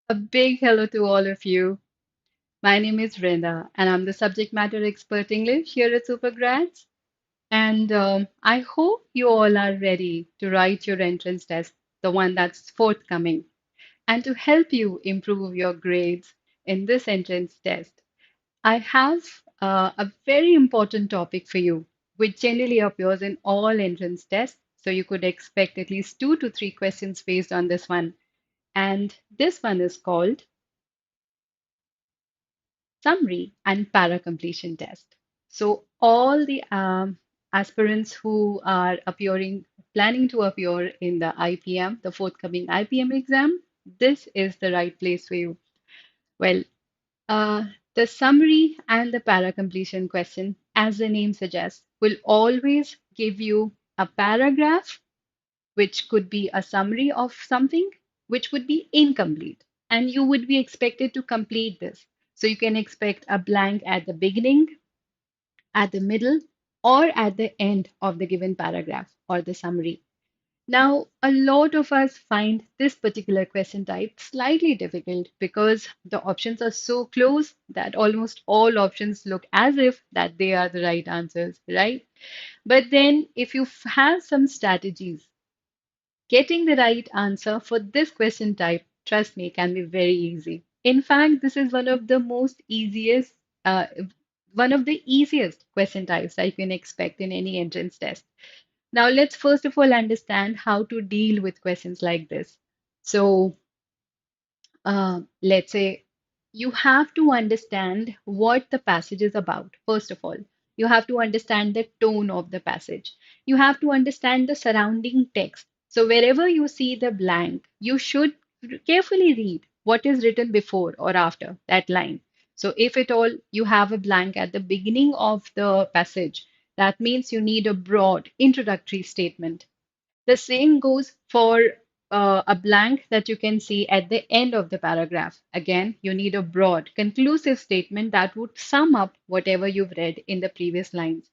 A big hello to all of you. My name is Brinda, and I'm the subject matter expert English here at SuperGrads. And I hope you all are ready to write your entrance test, the one that's forthcoming. And to help you improve your grades in this entrance test, I have a very important topic for you, which generally appears in all entrance tests. So you could expect at least 2 to 3 questions based on this one. And this one is called summary and para completion test. So all the aspirants who are planning to appear in the IPM, the forthcoming IPM exam, this is the right place for you. Well, uh, the summary and the para completion question, as the name suggests, will always give you a paragraph which could be a summary of something which would be incomplete. And you would be expected to complete this. So you can expect a blank at the beginning, at the middle, or at the end of the given paragraph or the summary. Now, a lot of us find this particular question type slightly difficult because the options are so close that almost all options look as if that they are the right answers, right? But then if you have some strategies, getting the right answer for this question type, trust me, can be very easy. In fact, this is uh, one of the easiest question types that you can expect in any entrance test. Now, let's first of all understand how to deal with questions like this. So, let's say you have to understand what the passage is about. First of all, you have to understand the tone of the passage. You have to understand the surrounding text. So, wherever you see the blank, you should carefully read what is written before or after that line. So, if at all you have a blank at the beginning of the passage, that means you need a broad introductory statement. The same goes for a blank that you can see at the end of the paragraph. Again, you need a broad, conclusive statement that would sum up whatever you've read in the previous lines.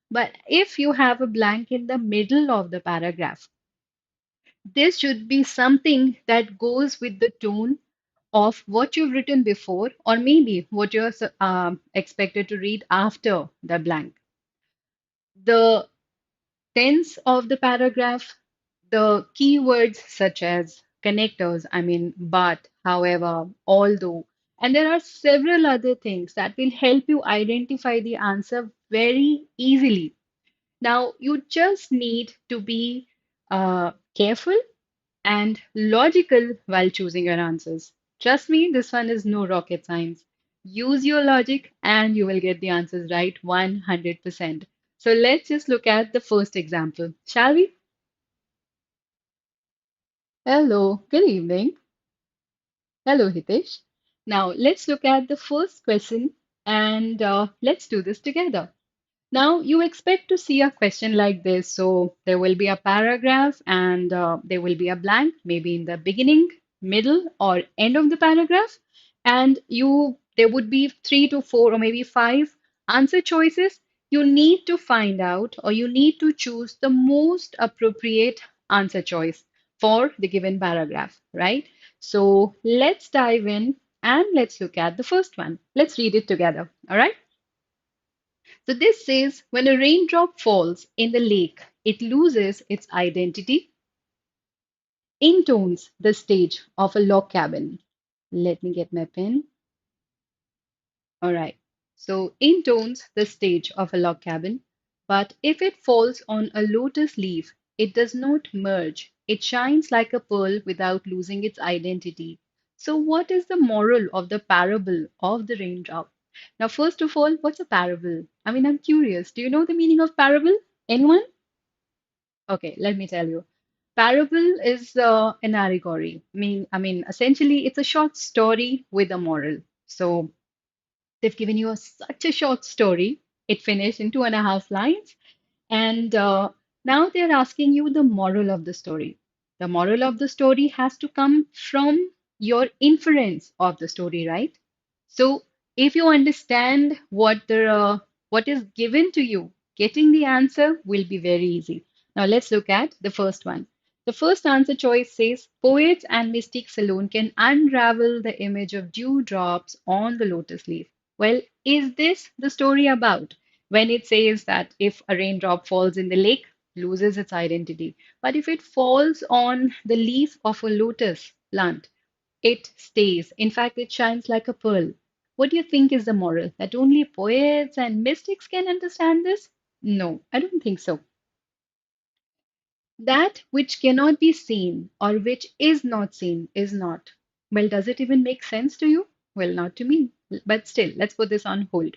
But if you have a blank in the middle of the paragraph, this should be something that goes with the tone of what you've written before, or maybe what you're expected to read after the blank. The tense of the paragraph, the keywords such as connectors, I mean, but, however, although, and there are several other things that will help you identify the answer very easily. Now, you just need to be careful and logical while choosing your answers. Trust me, this one is no rocket science. Use your logic and you will get the answers right 100%. So let's just look at the first example, shall we? Hello, good evening. Hello, Hitesh. Now let's look at the first question and let's do this together. Now, you expect to see a question like this. So, there will be a paragraph and there will be a blank, maybe in the beginning, middle, or end of the paragraph. And there would be 3 to 4 or maybe 5 answer choices. You need to find out or you need to choose the most appropriate answer choice for the given paragraph, right? So, let's dive in and let's look at the first one. Let's read it together. All right. So this says when a raindrop falls in the lake, it loses its identity, intones the stage of a log cabin. Let me get my pen. All right. So intones the stage of a log cabin, but if it falls on a lotus leaf, it does not merge. It shines like a pearl without losing its identity. So what is the moral of the parable of the raindrop? Now, first of all, what's a parable? I mean, I'm curious. Do you know the meaning of parable? Anyone? Okay, let me tell you. Parable is an allegory. Essentially, it's a short story with a moral. So they've given you such a short story. It finished in 2.5 lines, and now they're asking you the moral of the story. The moral of the story has to come from your inference of the story, right? So if you understand what is given to you, getting the answer will be very easy. Now let's look at the first one. The first answer choice says poets and mystics alone can unravel the image of dewdrops on the lotus leaf. Well, is this the story about? When it says that if a raindrop falls in the lake, loses its identity. But if it falls on the leaf of a lotus plant, it stays. In fact, it shines like a pearl. What do you think is the moral? That only poets and mystics can understand this? No, I don't think so. That which cannot be seen or which is not seen is not. Well, does it even make sense to you? Well, not to me. But still, let's put this on hold.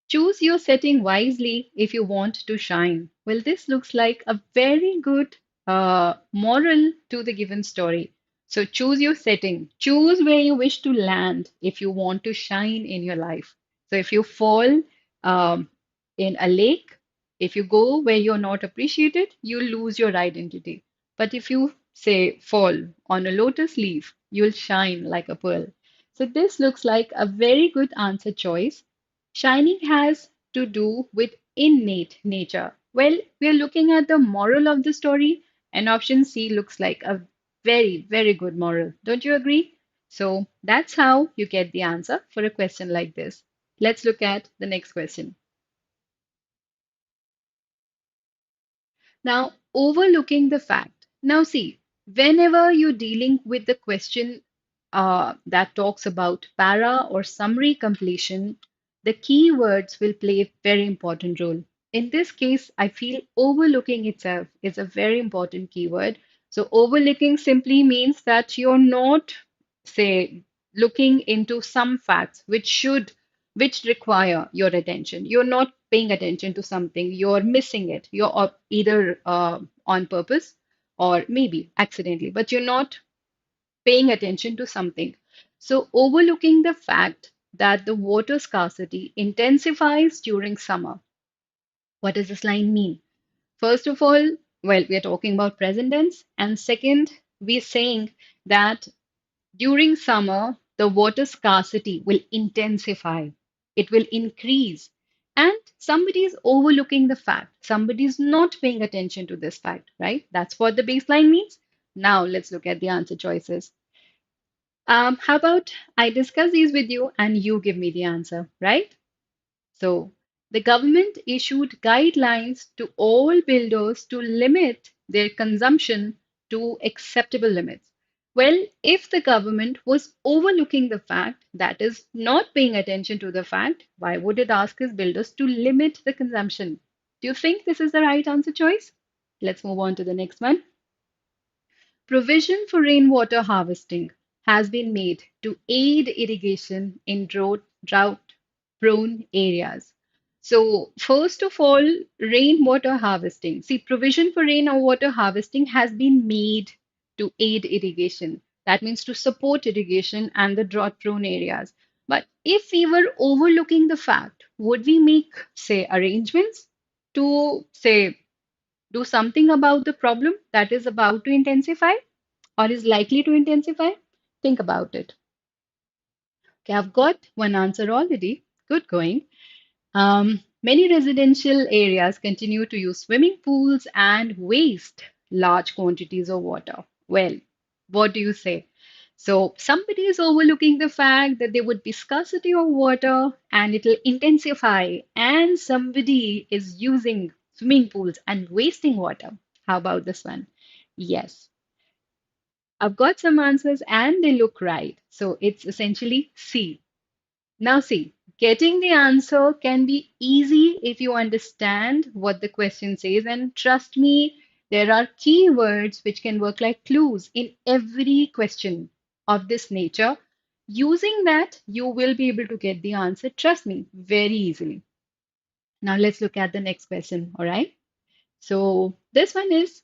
Choose your setting wisely if you want to shine. Well, this looks like a very good moral to the given story. So choose your setting. Choose where you wish to land if you want to shine in your life. So if you fall um, in a lake, if you go where you're not appreciated, you lose your identity. But if you say fall on a lotus leaf, you'll shine like a pearl. So this looks like a very good answer choice. Shining has to do with innate nature. Well, we are looking at the moral of the story, and option C looks like a very, very good moral. Don't you agree? So that's how you get the answer for a question like this. Let's look at the next question. Now, overlooking the fact. Now, see, whenever you're dealing with the question that talks about para or summary completion, the keywords will play a very important role. In this case, I feel overlooking itself is a very important keyword. So, overlooking simply means that you're not, say, looking into some facts which require your attention. You're not paying attention to something, you're missing it. You're either on purpose or maybe accidentally, but you're not paying attention to something. So, overlooking the fact that the water scarcity intensifies during summer. What does this line mean? First of all, well, we are talking about present tense, and second, we're saying that during summer, the water scarcity will intensify, it will increase. And somebody is overlooking the fact, somebody is not paying attention to this fact, right? That's what the baseline means. Now, let's look at the answer choices. How about I discuss these with you and you give me the answer, right? So, the government issued guidelines to all builders to limit their consumption to acceptable limits. Well, if the government was overlooking the fact, that is, not paying attention to the fact, why would it ask its builders to limit the consumption? Do you think this is the right answer choice? Let's move on to the next one. Provision for rainwater harvesting has been made to aid irrigation in drought prone areas. So, first of all, rainwater harvesting. See, provision for rainwater harvesting has been made to aid irrigation. That means to support irrigation and the drought prone areas. But if we were overlooking the fact, would we make, say, arrangements to, say, do something about the problem that is about to intensify or is likely to intensify? Think about it. Okay, I've got one answer already. Good going. Many residential areas continue to use swimming pools and waste large quantities of water. Well, what do you say? So, somebody is overlooking the fact that there would be scarcity of water and it will intensify, and somebody is using swimming pools and wasting water. How about this one? Yes, I've got some answers and they look right. So, it's essentially C. Now, see, getting the answer can be easy if you understand what the question says. And trust me, there are keywords which can work like clues in every question of this nature. Using that, you will be able to get the answer, trust me, very easily. Now, let's look at the next question. All right. So, this one is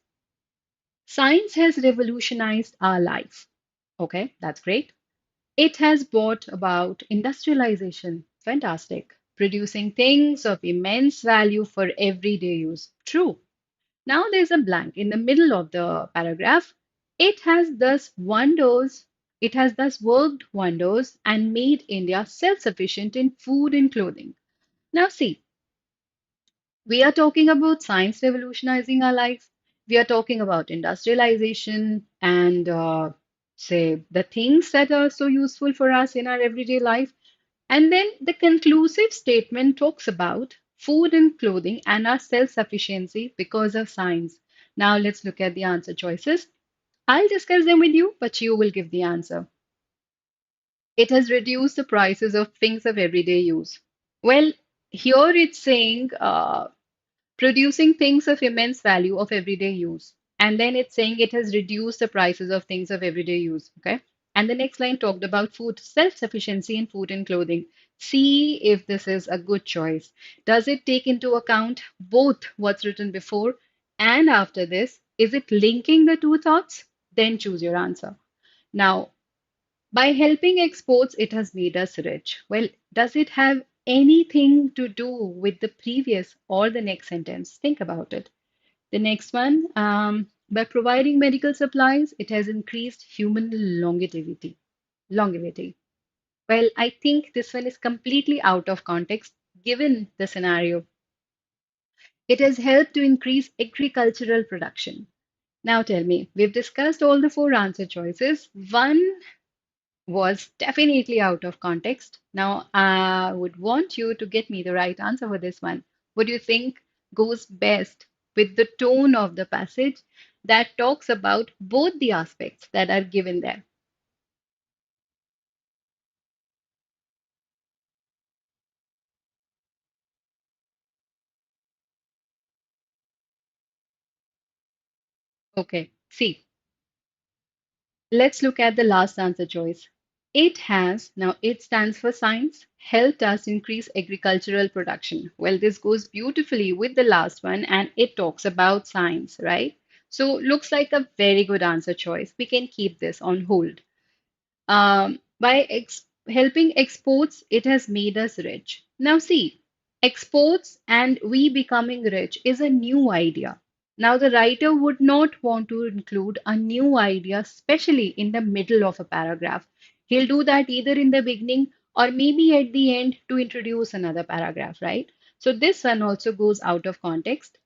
science has revolutionized our life. Okay, that's great. It has brought about industrialization. Fantastic. Producing things of immense value for everyday use. True. Now there's a blank in the middle of the paragraph. It has thus wonders, it has thus worked wonders and made India self-sufficient in food and clothing. Now see, we are talking about science revolutionizing our life. We are talking about industrialization and say the things that are so useful for us in our everyday life. And then the conclusive statement talks about food and clothing and our self-sufficiency because of science. Now let's look at the answer choices. I'll discuss them with you, but you will give the answer. It has reduced the prices of things of everyday use. Well, here it's saying producing things of immense value of everyday use. And then it's saying it has reduced the prices of things of everyday use. Okay. And the next line talked about food self-sufficiency in food and clothing. See if this is a good choice. Does it take into account both what's written before and after this? Is it linking the two thoughts? Then choose your answer. Now, by helping exports, it has made us rich. Well, does it have anything to do with the previous or the next sentence? Think about it. The next one, by providing medical supplies, it has increased human longevity. Longevity. Well, I think this one is completely out of context given the scenario. It has helped to increase agricultural production. Now tell me, we've discussed all the four answer choices. One was definitely out of context. Now, I would want you to get me the right answer for this one. What do you think goes best with the tone of the passage that talks about both the aspects that are given there? Okay, see, let's look at the last answer choice. It has, now it stands for science, helped us increase agricultural production. Well, this goes beautifully with the last one and it talks about science, right? So looks like a very good answer choice. We can keep this on hold. By helping exports, it has made us rich. Now, see, exports and we becoming rich is a new idea. Now, the writer would not want to include a new idea, especially in the middle of a paragraph. He'll do that either in the beginning or maybe at the end to introduce another paragraph, right? So, this one also goes out of context.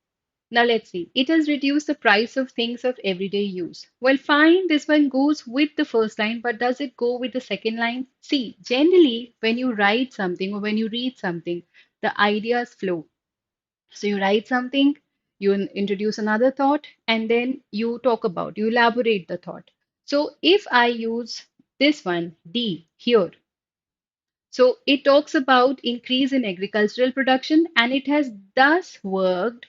Now let's see. It has reduced the price of things of everyday use. Well, fine, this one goes with the first line, but does it go with the second line? See, generally, when you write something or when you read something, the ideas flow. So you write something, you introduce another thought, and then you talk about, you elaborate the thought. So if I use this one, D, here, so it talks about increase in agricultural production and it has thus worked.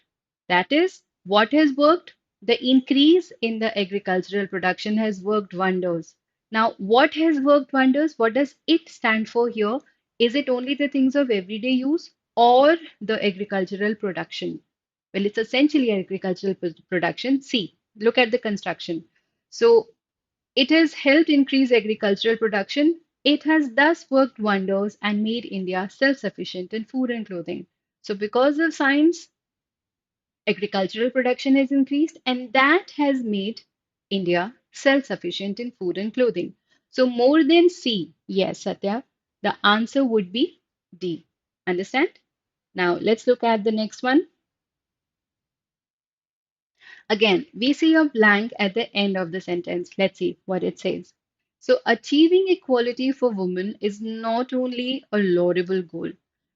That is, what has worked? The increase in the agricultural production has worked wonders. Now, what has worked wonders? What does it stand for here? Is it only the things of everyday use or the agricultural production? Well, it's essentially agricultural production. See, look at the construction. So it has helped increase agricultural production. It has thus worked wonders and made India self sufficient in food and clothing. So, because of science, agricultural production has increased, and that has made India self sufficient in food and clothing. So, more than C, yes, Satya, the answer would be D. Understand? Now, let's look at the next one. Again, we see a blank at the end of the sentence. Let's see what it says. So, achieving equality for women is not only a laudable goal.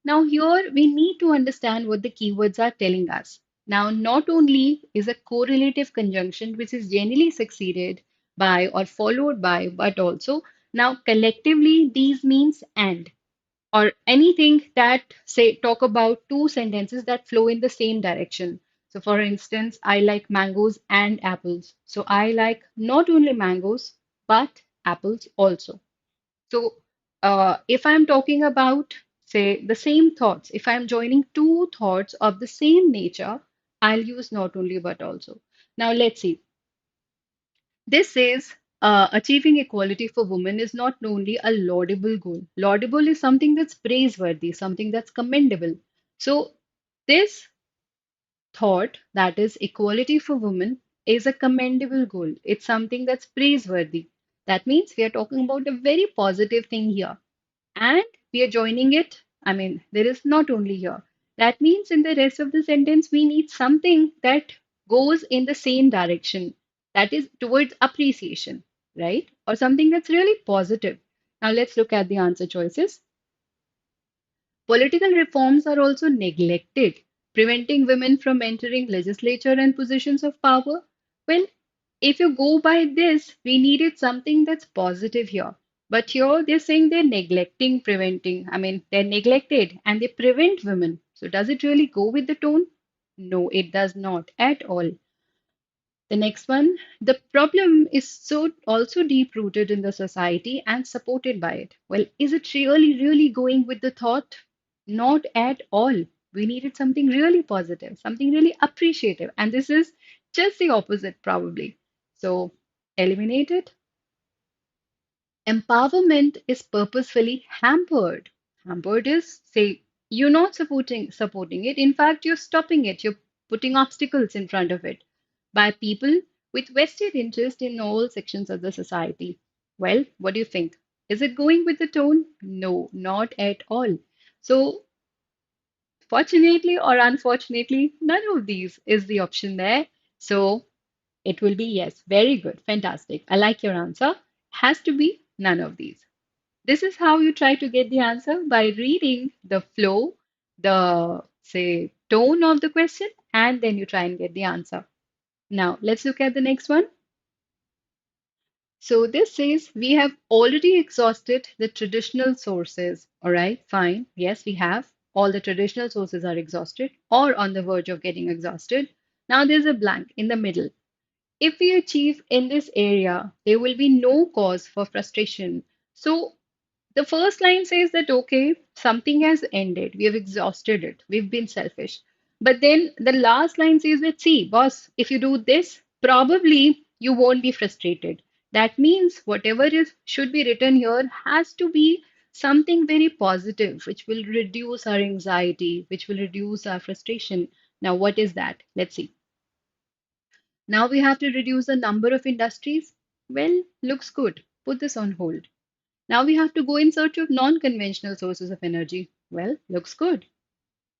Now, here we need to understand what the keywords are telling us. Now, not only is a correlative conjunction which is generally succeeded by or followed by, but also now collectively these means and or anything that say talk about two sentences that flow in the same direction. So for instance, I like mangoes and apples. So I like not only mangoes but apples also. So if I'm talking about say the same thoughts, if I'm joining two thoughts of the same nature, I'll use not only but also. Now let's see. This says achieving equality for women is not only a laudable goal. Laudable is something that's praiseworthy, something that's commendable. So, this thought, that is equality for women, is a commendable goal. It's something that's praiseworthy. That means we are talking about a very positive thing here. And we are joining it. I mean, there is not only here. That means in the rest of the sentence, we need something that goes in the same direction, that is towards appreciation, right? Or something that's really positive. Now let's look at the answer choices. Political reforms are also neglected, preventing women from entering legislature and positions of power. Well, if you go by this, we needed something that's positive here. But here they're saying they're neglecting, preventing. I mean, they're neglected and they prevent women. So does it really go with the tone? No, it does not at all. The next one, the problem is so also deep rooted in the society and supported by it. Well, is it really, really going with the thought? Not at all. We needed something really positive, something really appreciative. And this is just the opposite, probably. So eliminate it. Empowerment is purposefully hampered. Hampered is, say, you're not supporting it. In fact, you're stopping it. You're putting obstacles in front of it by people with vested interest in all sections of the society. Well, what do you think? Is it going with the tone? No, not at all. So, fortunately or unfortunately, none of these is the option there. So, it will be yes. Very good. Fantastic. I like your answer. Has to be none of these. This is how you try to get the answer by reading the flow, the say tone of the question, and then you try and get the answer. Now, let's look at the next one. So, this says we have already exhausted the traditional sources. All right, fine. Yes, we have. All the traditional sources are exhausted or on the verge of getting exhausted. Now, there's a blank in the middle. If we achieve in this area, there will be no cause for frustration. So, the first line says that, okay, something has ended. We have exhausted it. We've been selfish. But then the last line says that, see, boss, if you do this, probably you won't be frustrated. That means whatever is should be written here has to be something very positive, which will reduce our anxiety, which will reduce our frustration. Now, what is that? Let's see. Now we have to reduce the number of industries. Well, looks good. Put this on hold. Now we have to go in search of non-conventional sources of energy. Well, looks good.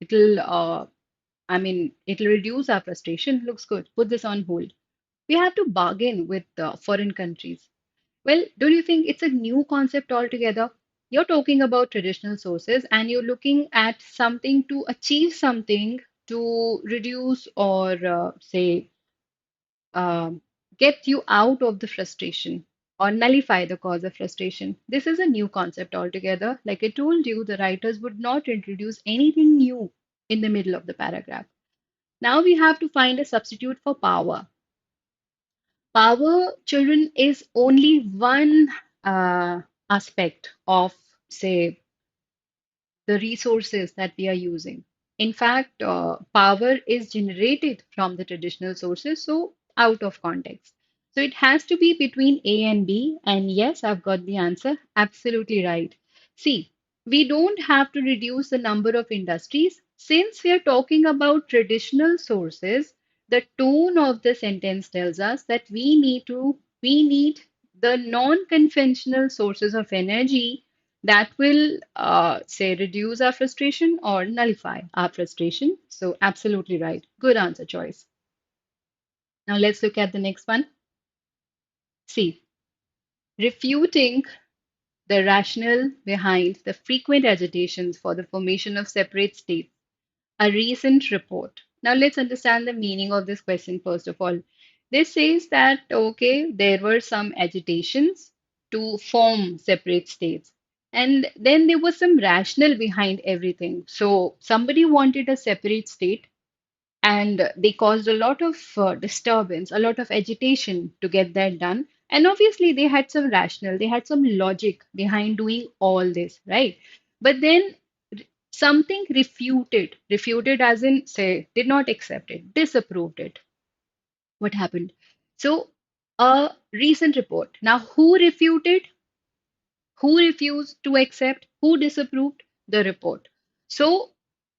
It'll, it'll reduce our frustration. Looks good. Put this on hold. We have to bargain with foreign countries. Well, don't you think it's a new concept altogether? You're talking about traditional sources and you're looking at something to achieve something to reduce or say um, get you out of the frustration or nullify the cause of frustration. This is a new concept altogether. Like I told you, the writers would not introduce anything new in the middle of the paragraph. Now we have to find a substitute for power. Power, children, is only one aspect of, say, the resources that we are using. In fact, power is generated from the traditional sources, so out of context. So it has to be between A and B. And yes, I've got the answer. Absolutely right. See, we don't have to reduce the number of industries. Since we are talking about traditional sources, the tone of the sentence tells us that we need the non-conventional sources of energy that will say reduce our frustration or nullify our frustration. So absolutely right. Good answer choice. Now let's look at the next one. C. Refuting the rationale behind the frequent agitations for the formation of separate states. A recent report. Now let's understand the meaning of this question first of all. This says that, okay, there were some agitations to form separate states. And then there was some rationale behind everything. So somebody wanted a separate state and they caused a lot of disturbance, a lot of agitation to get that done. And obviously, they had some rationale, they had some logic behind doing all this, right? But then something refuted as in, say, did not accept it, disapproved it. What happened? So, a recent report. Now, who refuted? Who refused to accept? Who disapproved? The report. So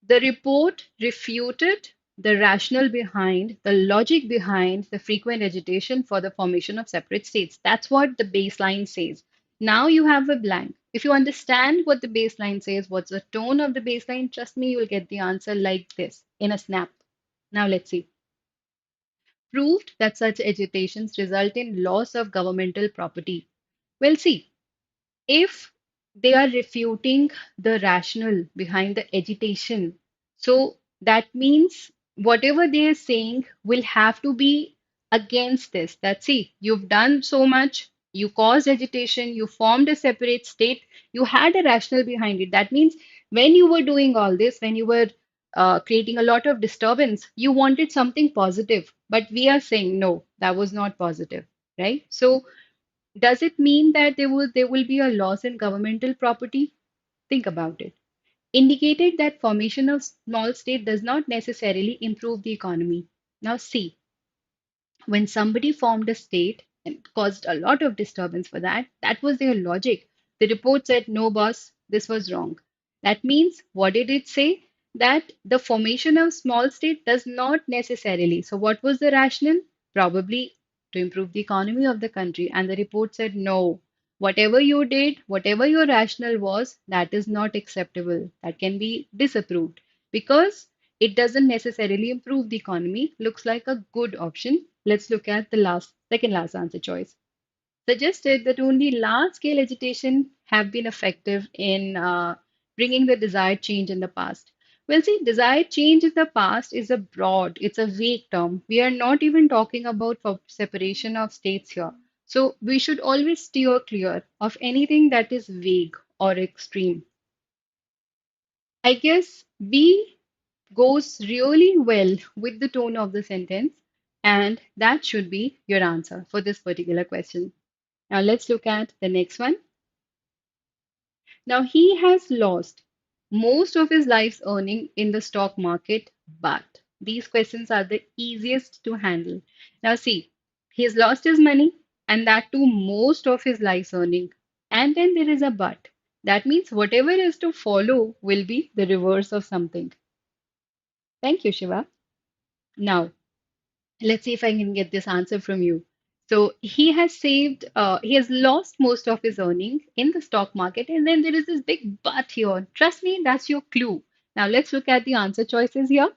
the report refuted the rationale behind, the logic behind the frequent agitation for the formation of separate states. That's what the baseline says. Now you have a blank. If you understand what the baseline says, what's the tone of the baseline, trust me, you'll get the answer like this in a snap. Now let's see. proved that such agitations result in loss of governmental property. Well, see, if they are refuting the rationale behind the agitation, so that means whatever they are saying will have to be against this. That see, you've done so much, you caused agitation, you formed a separate state, you had a rationale behind it. That means when you were doing all this, when you were creating a lot of disturbance, you wanted something positive. But we are saying no, that was not positive, right? So does it mean that there will be a loss in governmental property? Think about it. Indicated that formation of small state does not necessarily improve the economy. Now see, when somebody formed a state and caused a lot of disturbance for that, that was their logic. The report said, no, boss, this was wrong. That means, what did it say? That the formation of small state does not necessarily. So, what was the rationale? Probably to improve the economy of the country. And the report said, no, whatever you did, whatever your rationale was, that is not acceptable. That can be disapproved because it doesn't necessarily improve the economy. Looks like a good option. Let's look at the second last answer choice. Suggested that only large scale agitation have been effective in bringing the desired change in the past. Well, see, desired change in the past is a broad, it's a vague term. We are not even talking about for separation of states here. So we should always steer clear of anything that is vague or extreme. I guess B goes really well with the tone of the sentence, and that should be your answer for this particular question. Now, let's look at the next one. Now, he has lost most of his life's earning in the stock market, but these questions are the easiest to handle. Now, see, he has lost his money, and that too, most of his life's earning. And then there is a but. That means whatever is to follow will be the reverse of something. Thank you, Shiva. Now, let's see if I can get this answer from you. So he has lost most of his earnings in the stock market, and then there is this big but here. Trust me, that's your clue. Now let's look at the answer choices here.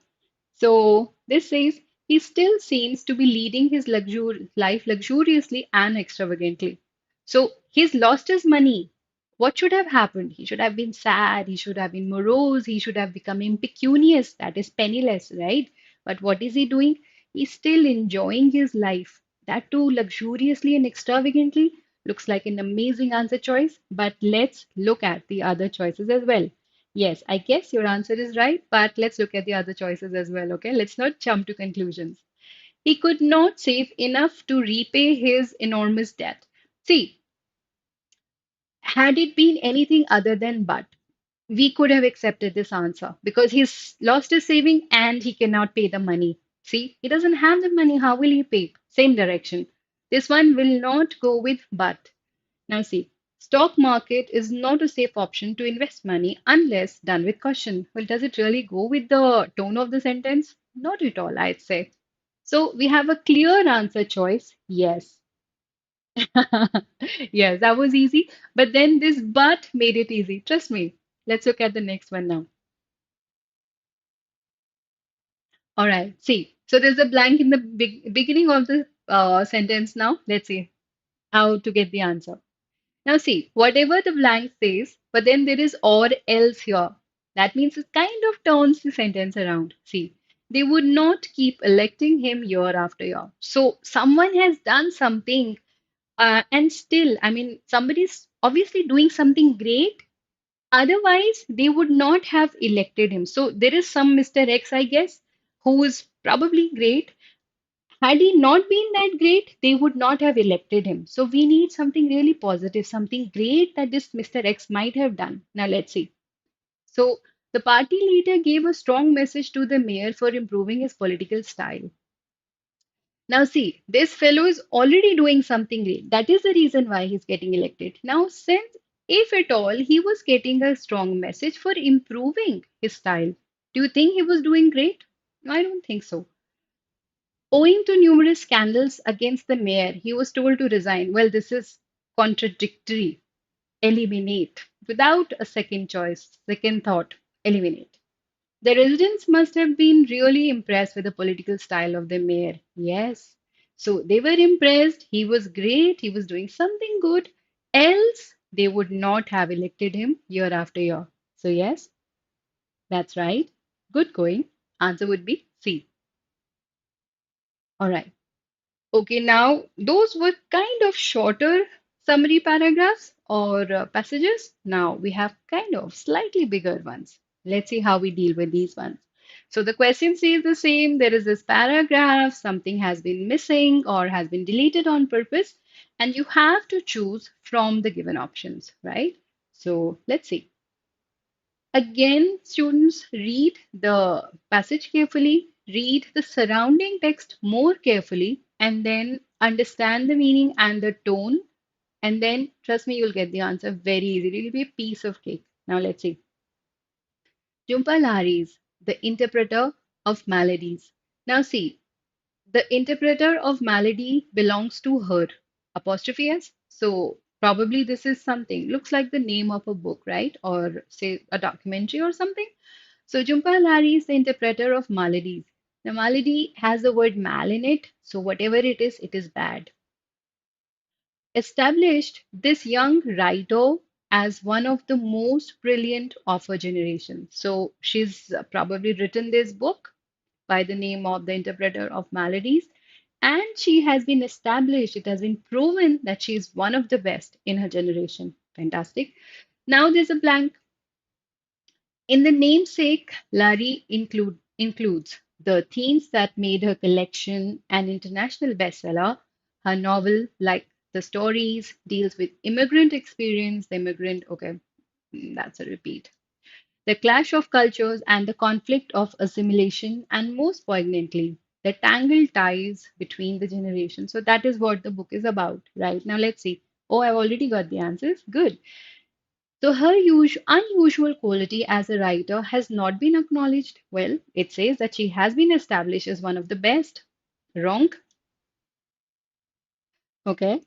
So this says he still seems to be leading his life luxuriously and extravagantly. So he's lost his money. What should have happened? He should have been sad, he should have been morose, he should have become impecunious, that is penniless, right? But what is he doing? He's still enjoying his life. That too luxuriously and extravagantly looks like an amazing answer choice. But let's look at the other choices as well. Yes, I guess your answer is right, but let's look at the other choices as well, okay? Let's not jump to conclusions. He could not save enough to repay his enormous debt. See, had it been anything other than but, we could have accepted this answer because he's lost his saving and he cannot pay the money. See, he doesn't have the money. How will he pay? Same direction. This one will not go with but. Now see, stock market is not a safe option to invest money unless done with caution. Well, does it really go with the tone of the sentence? Not at all, I'd say. So we have a clear answer choice. Yes. Yes, that was easy. But then this but made it easy. Trust me. Let's look at the next one now. All right. See, so there's a blank in the beginning of the sentence now. Let's see how to get the answer. Now, see, whatever the blank says, but then there is or else here. That means it kind of turns the sentence around. See, they would not keep electing him year after year. So, someone has done something, and still, I mean, somebody's obviously doing something great. Otherwise, they would not have elected him. So, there is some Mr. X, I guess, who is probably great. Had he not been that great, they would not have elected him. So we need something really positive, something great that this Mr. X might have done. Now let's see. So the party leader gave a strong message to the mayor for improving his political style. Now see, this fellow is already doing something great. That is the reason why he's getting elected. Now, since if at all he was getting a strong message for improving his style, do you think he was doing great? I don't think so. Owing to numerous scandals against the mayor, he was told to resign. Well, this is contradictory. Eliminate. Without a second choice, second thought, eliminate. The residents must have been really impressed with the political style of the mayor. Yes. So they were impressed. He was great. He was doing something good. Else, they would not have elected him year after year. So, yes, that's right. Good going. Answer would be C. All right. Okay, now those were kind of shorter summary paragraphs or passages. Now we have kind of slightly bigger ones. Let's see how we deal with these ones. So the question stays the same. There is this paragraph, something has been missing or has been deleted on purpose, and you have to choose from the given options, right? So let's see. Again, students read the passage carefully, read the surrounding text more carefully, and then understand the meaning and the tone. And then, trust me, you'll get the answer very easily. It'll be a piece of cake. Now, let's see. Jhumpa Lahiri's the interpreter of melodies. Now, see, the interpreter of melody belongs to her. Apostrophe S. So, probably this is something, looks like the name of a book, right? Or say a documentary or something. So Jhumpa Lahiri is the interpreter of maladies. The malady has the word mal in it, so whatever it is bad. Established this young writer as one of the most brilliant of her generation. So she's probably written this book by the name of the interpreter of maladies, and she has been established, it has been proven that she is one of the best in her generation. Fantastic. Now there's a blank. In the namesake, Larry includes the themes that made her collection an international bestseller. Her novel, like the stories, deals with immigrant experience, the immigrant, okay, that's a repeat. The clash of cultures and the conflict of assimilation, and most poignantly, the tangled ties between the generations. So that is what the book is about, right? Now let's see. Oh, I've already got the answers. Good. So her unusual quality as a writer has not been acknowledged. Well, it says that she has been established as one of the best. Wrong. Okay.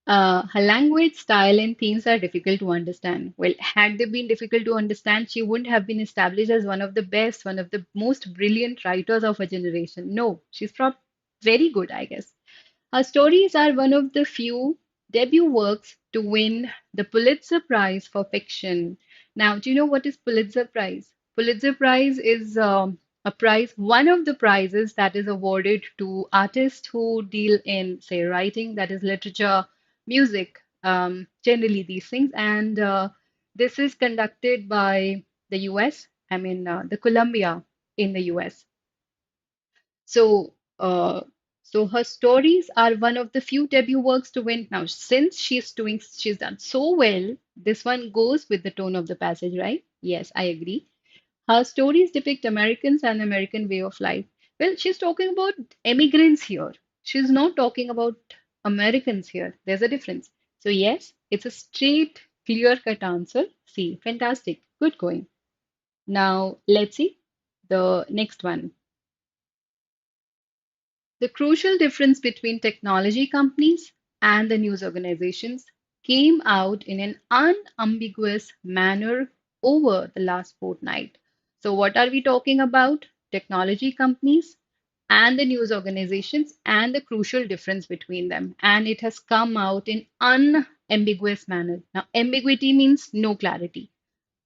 Her language, style, and themes are difficult to understand. Well, had they been difficult to understand, she wouldn't have been established as one of the best, one of the most brilliant writers of her generation. No, she's very good, I guess. Her stories are one of the few debut works to win the Pulitzer Prize for fiction. Now, do you know what is Pulitzer Prize? Pulitzer Prize is a prize, one of the prizes that is awarded to artists who deal in, say, writing, that is literature, music, generally these things. And this is conducted by the US, the Columbia in the US. So, so her stories are one of the few debut works to win. Now, since she's done so well, this one goes with the tone of the passage, right? Yes, I agree. Her stories depict Americans and American way of life. Well, she's talking about immigrants here. She's not talking about Americans here. There's a difference. So, yes, it's a straight, clear-cut answer. See, fantastic. Good going. Now, let's see the next one. The crucial difference between technology companies and the news organizations came out in an unambiguous manner over the last fortnight. So, what are we talking about? Technology companies and the news organizations and the crucial difference between them. And it has come out in unambiguous manner. Now, ambiguity means no clarity.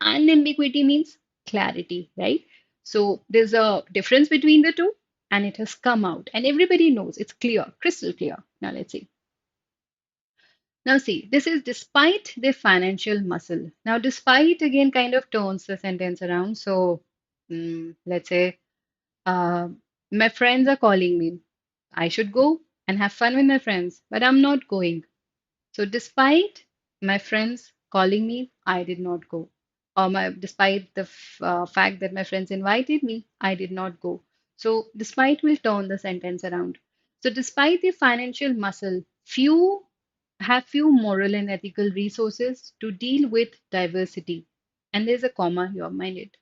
Unambiguity means clarity, right? So there's a difference between the two, and it has come out, and everybody knows it's clear, crystal clear. Now let's see. Now see, this is despite their financial muscle. Now, despite again kind of turns the sentence around. So let's say, uh, my friends are calling me. I should go and have fun with my friends, but I'm not going. So despite my friends calling me, I did not go. Despite the fact that my friends invited me, I did not go. So despite will turn the sentence around. So despite the financial muscle, few moral and ethical resources to deal with diversity. And there's a comma here, mind it.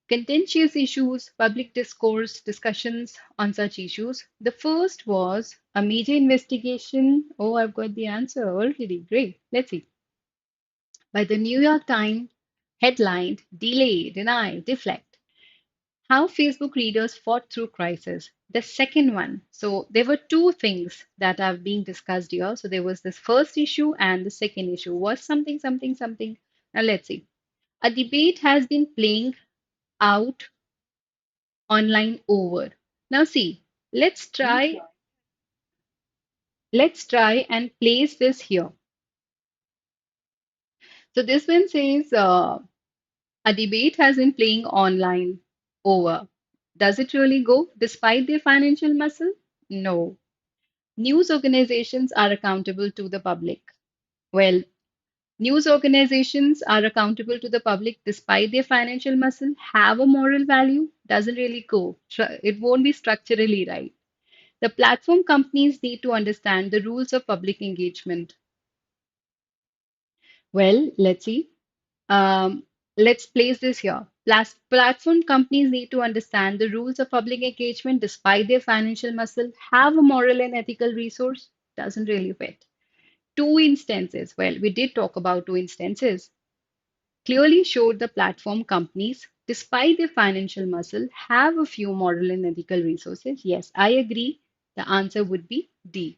Contentious issues, public discourse, discussions on such issues. The first was a major investigation. Oh, I've got the answer already. Great. Let's see. By the New York Times, headlined Delay, Deny, Deflect. How Facebook readers fought through crisis. The second one. So there were two things that are being discussed here. So there was this first issue and the second issue was something, something, something. Now let's see. A debate has been playing out online over. Now see, let's try let's try and place this here. So this one says a debate has been playing online over. Does it really go despite their financial muscle? No. News organizations are accountable to the public. Well, news organizations are accountable to the public despite their financial muscle, have a moral value, doesn't really go. It won't be structurally right. The platform companies need to understand the rules of public engagement. Well, let's see. Um, let's place this here. Platform companies need to understand the rules of public engagement despite their financial muscle, have a moral and ethical resource, doesn't really fit. Two instances, well, we did talk about two instances, clearly showed the platform companies, despite their financial muscle, have a few moral and ethical resources. Yes, I agree. The answer would be D.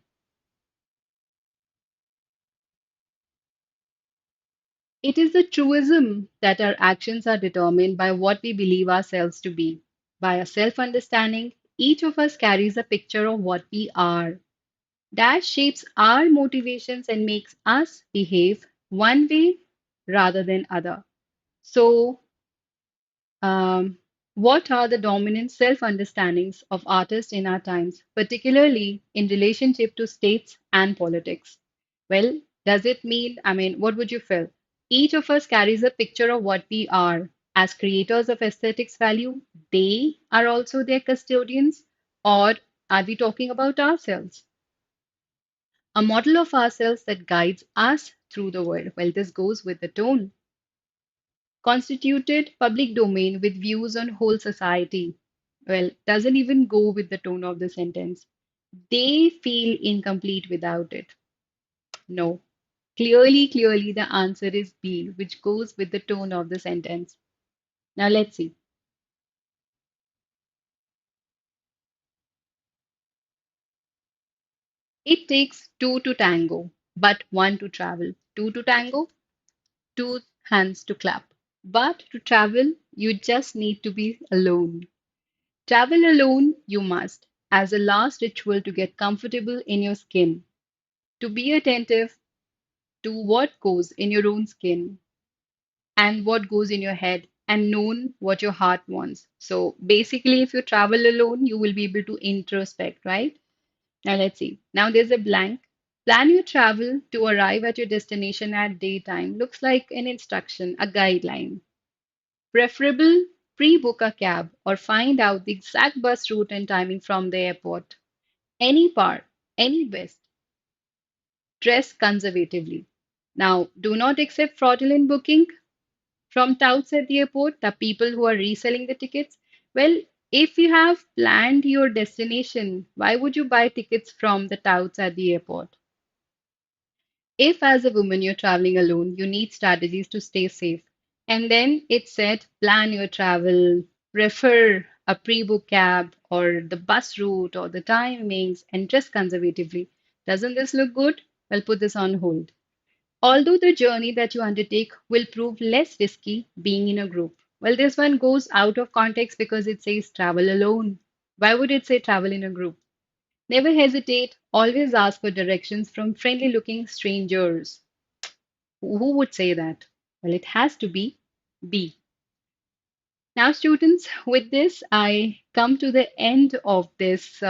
It is the truism that our actions are determined by what we believe ourselves to be. By a self understanding, each of us carries a picture of what we are. That shapes our motivations and makes us behave one way rather than other. So, um, what are the dominant self understandings of artists in our times, particularly in relationship to states and politics? Well, does it mean, what would you feel? Each of us carries a picture of what we are. As creators of aesthetics value, they are also their custodians, or are we talking about ourselves? A model of ourselves that guides us through the world. Well, this goes with the tone. Constituted public domain with views on whole society. Well, doesn't even go with the tone of the sentence. They feel incomplete without it. No. Clearly, the answer is B, which goes with the tone of the sentence. Now let's see. It takes two to tango, but one to travel. Two to tango, two hands to clap. But to travel, you just need to be alone. Travel alone you must, as a last ritual to get comfortable in your skin, to be attentive to what goes in your own skin and what goes in your head, and known what your heart wants. So basically, if you travel alone, you will be able to introspect, right? Now let's see. Now there's a blank. Plan your travel to arrive at your destination at daytime. Looks like an instruction, a guideline. Preferable, pre-book a cab or find out the exact bus route and timing from the airport. Any part, any best, dress conservatively. Now, do not accept fraudulent booking from touts at the airport, the people who are reselling the tickets. Well, if you have planned your destination, why would you buy tickets from the touts at the airport? If, as a woman, you're traveling alone, you need strategies to stay safe. And then it said, plan your travel, prefer a pre book cab or the bus route or the timings, and dress conservatively. Doesn't this look good? Well, put this on hold. Although the journey that you undertake will prove less risky being in a group. Well, this one goes out of context because it says travel alone. Why would it say travel in a group? Never hesitate, always ask for directions from friendly looking strangers. Who would say that? Well, it has to be B. Now, students, with this, I come to the end of this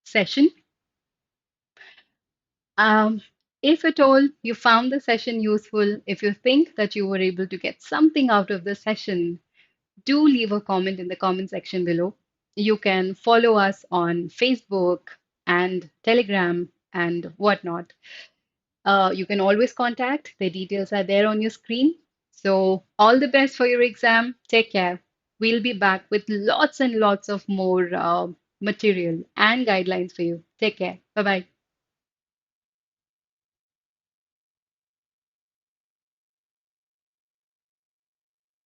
session. Um, if at all you found the session useful, if you think that you were able to get something out of the session, do leave a comment in the comment section below. You can follow us on Facebook and Telegram and whatnot. You can always contact. The details are there on your screen. So, all the best for your exam. Take care. We'll be back with lots and lots of more material and guidelines for you. Take care. Bye bye.